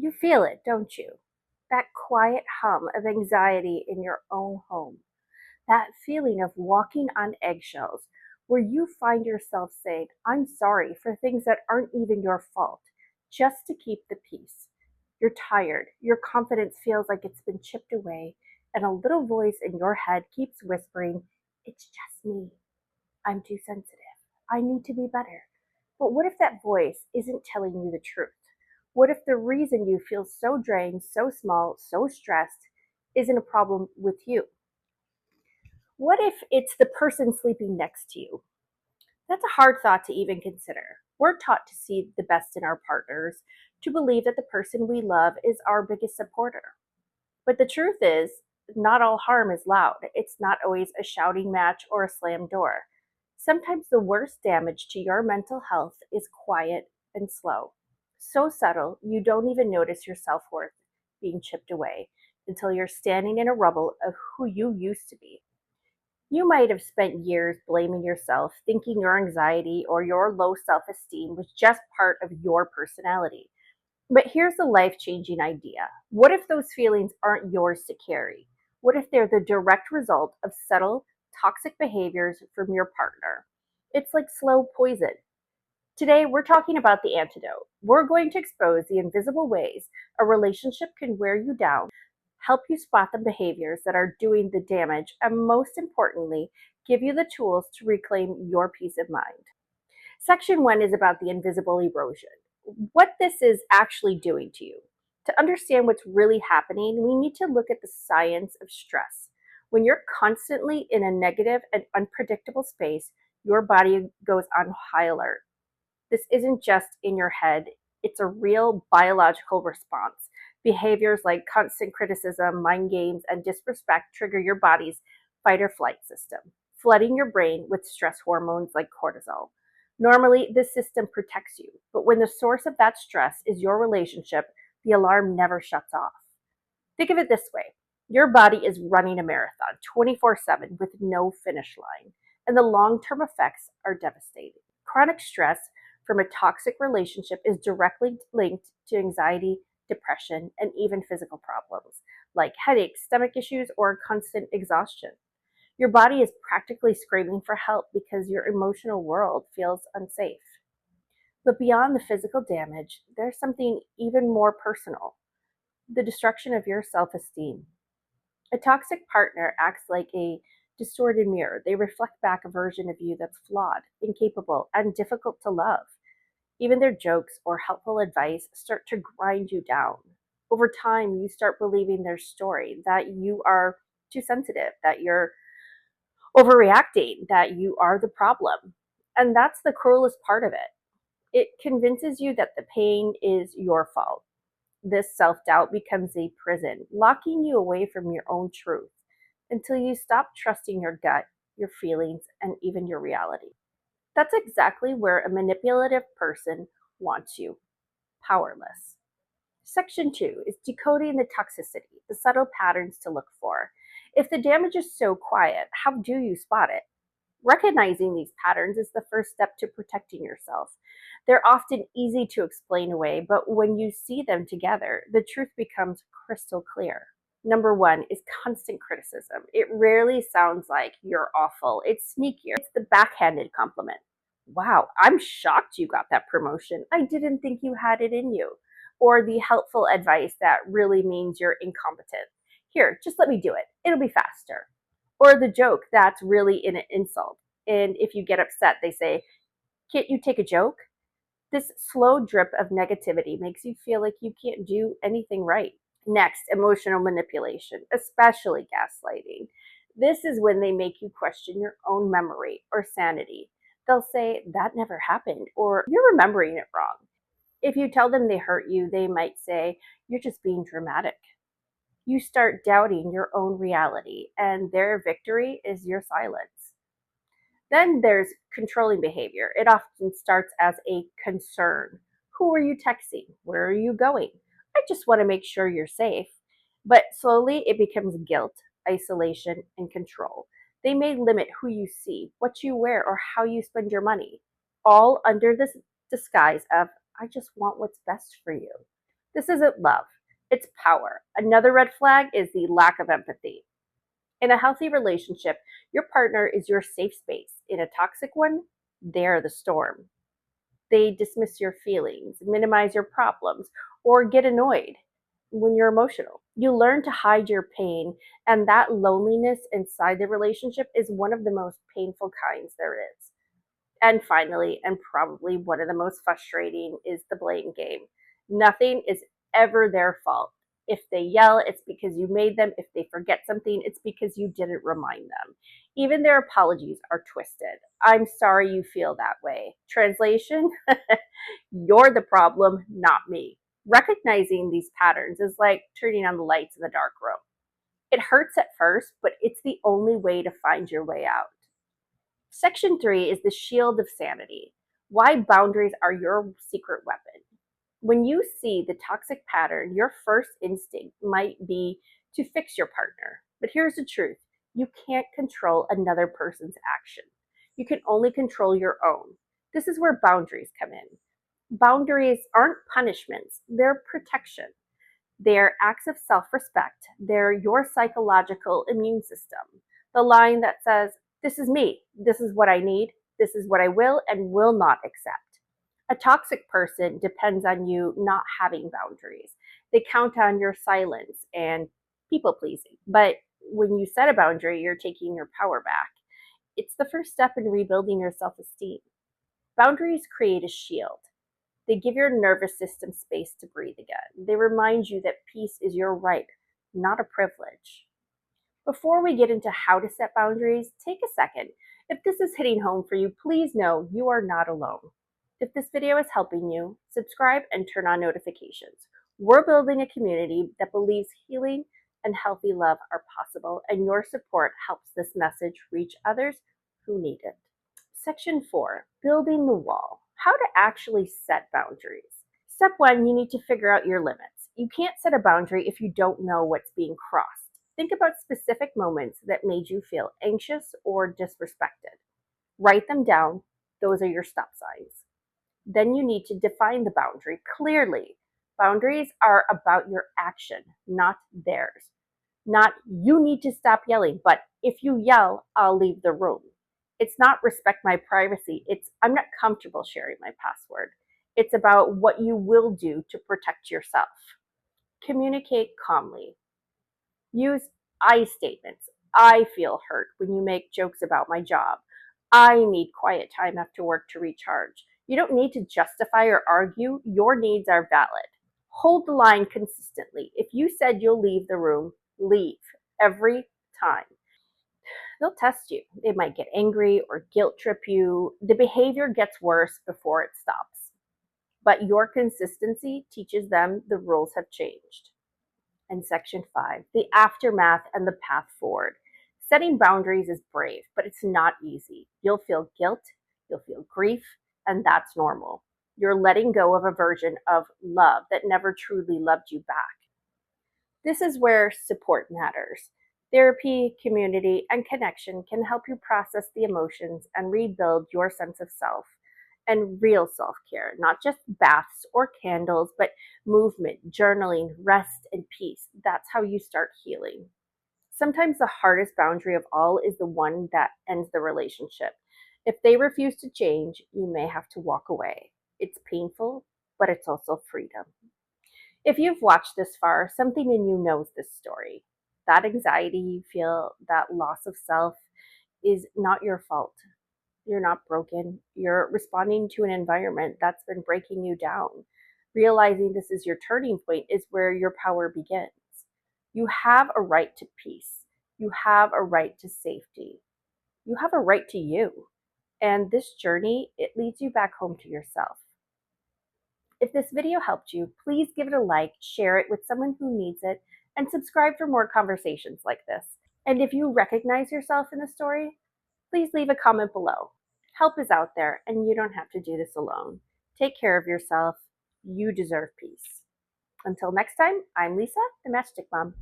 You feel it, don't you? That quiet hum of anxiety in your own home. That feeling of walking on eggshells where you find yourself saying, I'm sorry for things that aren't even your fault, just to keep the peace. You're tired, your confidence feels like it's been chipped away, and a little voice in your head keeps whispering, it's just me. I'm too sensitive. I need to be better. But what if that voice isn't telling you the truth? What if the reason you feel so drained, so small, so stressed isn't a problem with you? What if it's the person sleeping next to you? That's a hard thought to even consider. We're taught to see the best in our partners, to believe that the person we love is our biggest supporter. But the truth is, not all harm is loud. It's not always a shouting match or a slam door. Sometimes the worst damage to your mental health is quiet and slow. So subtle, you don't even notice your self worth being chipped away until you're standing in a rubble of who you used to be. You might have spent years blaming yourself, thinking your anxiety or your low self esteem was just part of your personality. But here's a life changing idea. What if those feelings aren't yours to carry? What if they're the direct result of subtle, toxic behaviors from your partner? It's like slow poison. Today, we're talking about the antidote. We're going to expose the invisible ways a relationship can wear you down, help you spot the behaviors that are doing the damage, and most importantly, give you the tools to reclaim your peace of mind. Section one is about the invisible erosion, what this is actually doing to you. To understand what's really happening, we need to look at the science of stress. When you're constantly in a negative and unpredictable space, your body goes on high alert. This isn't just in your head, it's a real biological response. Behaviors like constant criticism, mind games, and disrespect trigger your body's fight or flight system, flooding your brain with stress hormones like cortisol. Normally, this system protects you, but when the source of that stress is your relationship, the alarm never shuts off. Think of it this way, your body is running a marathon 24/7 with no finish line, and the long term effects are devastating. Chronic stress from a toxic relationship is directly linked to anxiety, depression, and even physical problems like headaches, stomach issues, or constant exhaustion. Your body is practically screaming for help because your emotional world feels unsafe. But beyond the physical damage, there's something even more personal, the destruction of your self esteem. A toxic partner acts like a distorted mirror. They reflect back a version of you that's flawed, incapable, and difficult to love. Even their jokes or helpful advice start to grind you down. Over time, you start believing their story that you are too sensitive, that you're overreacting, that you are the problem. And that's the cruelest part of it. It convinces you that the pain is your fault. This self doubt becomes a prison, locking you away from your own truth until you stop trusting your gut, your feelings, and even your reality. That's exactly where a manipulative person wants you, powerless. Section two is decoding the toxicity, the subtle patterns to look for. If the damage is so quiet, how do you spot it? Recognizing these patterns is the first step to protecting yourself. They're often easy to explain away, but when you see them together, the truth becomes crystal clear. Number one is constant criticism. It rarely sounds like you're awful. It's sneakier. It's the backhanded compliment. Wow, I'm shocked you got that promotion. I didn't think you had it in you. Or the helpful advice that really means you're incompetent. Here, just let me do it. It'll be faster. Or the joke that's really an insult. And if you get upset, they say, can't you take a joke? This slow drip of negativity makes you feel like you can't do anything right. Next, emotional manipulation, especially gaslighting. This is when they make you question your own memory or sanity. They'll say, that never happened, or you're remembering it wrong. If you tell them they hurt you, they might say, you're just being dramatic. You start doubting your own reality, and their victory is your silence. Then there's controlling behavior. It often starts as a concern. Who are you texting? Where are you going? I just want to make sure you're safe. But slowly it becomes guilt, isolation, and control. They may limit who you see, what you wear, or how you spend your money, all under this disguise of, I just want what's best for you. This isn't love, it's power. Another red flag is the lack of empathy. In a healthy relationship, your partner is your safe space. In a toxic one, they're the storm. They dismiss your feelings, minimize your problems, or get annoyed when you're emotional. You learn to hide your pain, and that loneliness inside the relationship is one of the most painful kinds there is. And finally, and probably one of the most frustrating, is the blame game. Nothing is ever their fault. If they yell, it's because you made them. If they forget something, it's because you didn't remind them. Even their apologies are twisted. I'm sorry you feel that way. Translation: you're the problem, not me. Recognizing these patterns is like turning on the lights in the dark room. It hurts at first, but it's the only way to find your way out. Section 3 is the shield of sanity: why boundaries are your secret weapon. When you see the toxic pattern, your first instinct might be to fix your partner. But here's the truth: you can't control another person's action. You can only control your own. This is where boundaries come in. Boundaries aren't punishments, they're protection. They're acts of self respect. They're your psychological immune system. The line that says, "This is me. This is what I need. This is what I will and will not accept." A toxic person depends on you not having boundaries. They count on your silence and people pleasing. But when you set a boundary, you're taking your power back. It's the first step in rebuilding your self esteem. Boundaries create a shield. They give your nervous system space to breathe again. They remind you that peace is your right, not a privilege. Before we get into how to set boundaries, take a second. If this is hitting home for you, please know you are not alone. If this video is helping you, subscribe and turn on notifications. We're building a community that believes healing and healthy love are possible, and your support helps this message reach others who need it. Section 4: building the wall. How to actually set boundaries. Step 1: you need to figure out your limits. You can't set a boundary if you don't know what's being crossed. Think about specific moments that made you feel anxious or disrespected. Write them down. Those are your stop signs. Then you need to define the boundary clearly. Boundaries are about your action, not theirs. Not "you need to stop yelling," but "if you yell, I'll leave the room." It's not "respect my privacy." It's "I'm not comfortable sharing my password." It's about what you will do to protect yourself. Communicate calmly. Use "I" statements. "I feel hurt when you make jokes about my job." "I need quiet time after work to recharge." You don't need to justify or argue. Your needs are valid. Hold the line consistently. If you said you'll leave the room, leave every time. They'll test you. They might get angry or guilt trip you. The behavior gets worse before it stops. But your consistency teaches them the rules have changed. And section 5, the aftermath and the path forward. Setting boundaries is brave, but it's not easy. You'll feel guilt, you'll feel grief, and that's normal. You're letting go of a version of love that never truly loved you back. This is where support matters. Therapy, community, and connection can help you process the emotions and rebuild your sense of self. And real self care, not just baths or candles, but movement, journaling, rest, and peace. That's how you start healing. Sometimes the hardest boundary of all is the one that ends the relationship. If they refuse to change, you may have to walk away. It's painful, but it's also freedom. If you've watched this far, something in you knows this story. That anxiety you feel, that loss of self, is not your fault. You're not broken. You're responding to an environment that's been breaking you down. Realizing this is your turning point is where your power begins. You have a right to peace. You have a right to safety. You have a right to you. And this journey, it leads you back home to yourself. If this video helped you, please give it a like, share it with someone who needs it, and subscribe for more conversations like this. And if you recognize yourself in the story, please leave a comment below. Help is out there, and you don't have to do this alone. Take care of yourself. You deserve peace. Until next time, I'm Lisa, the Matchstick Mom.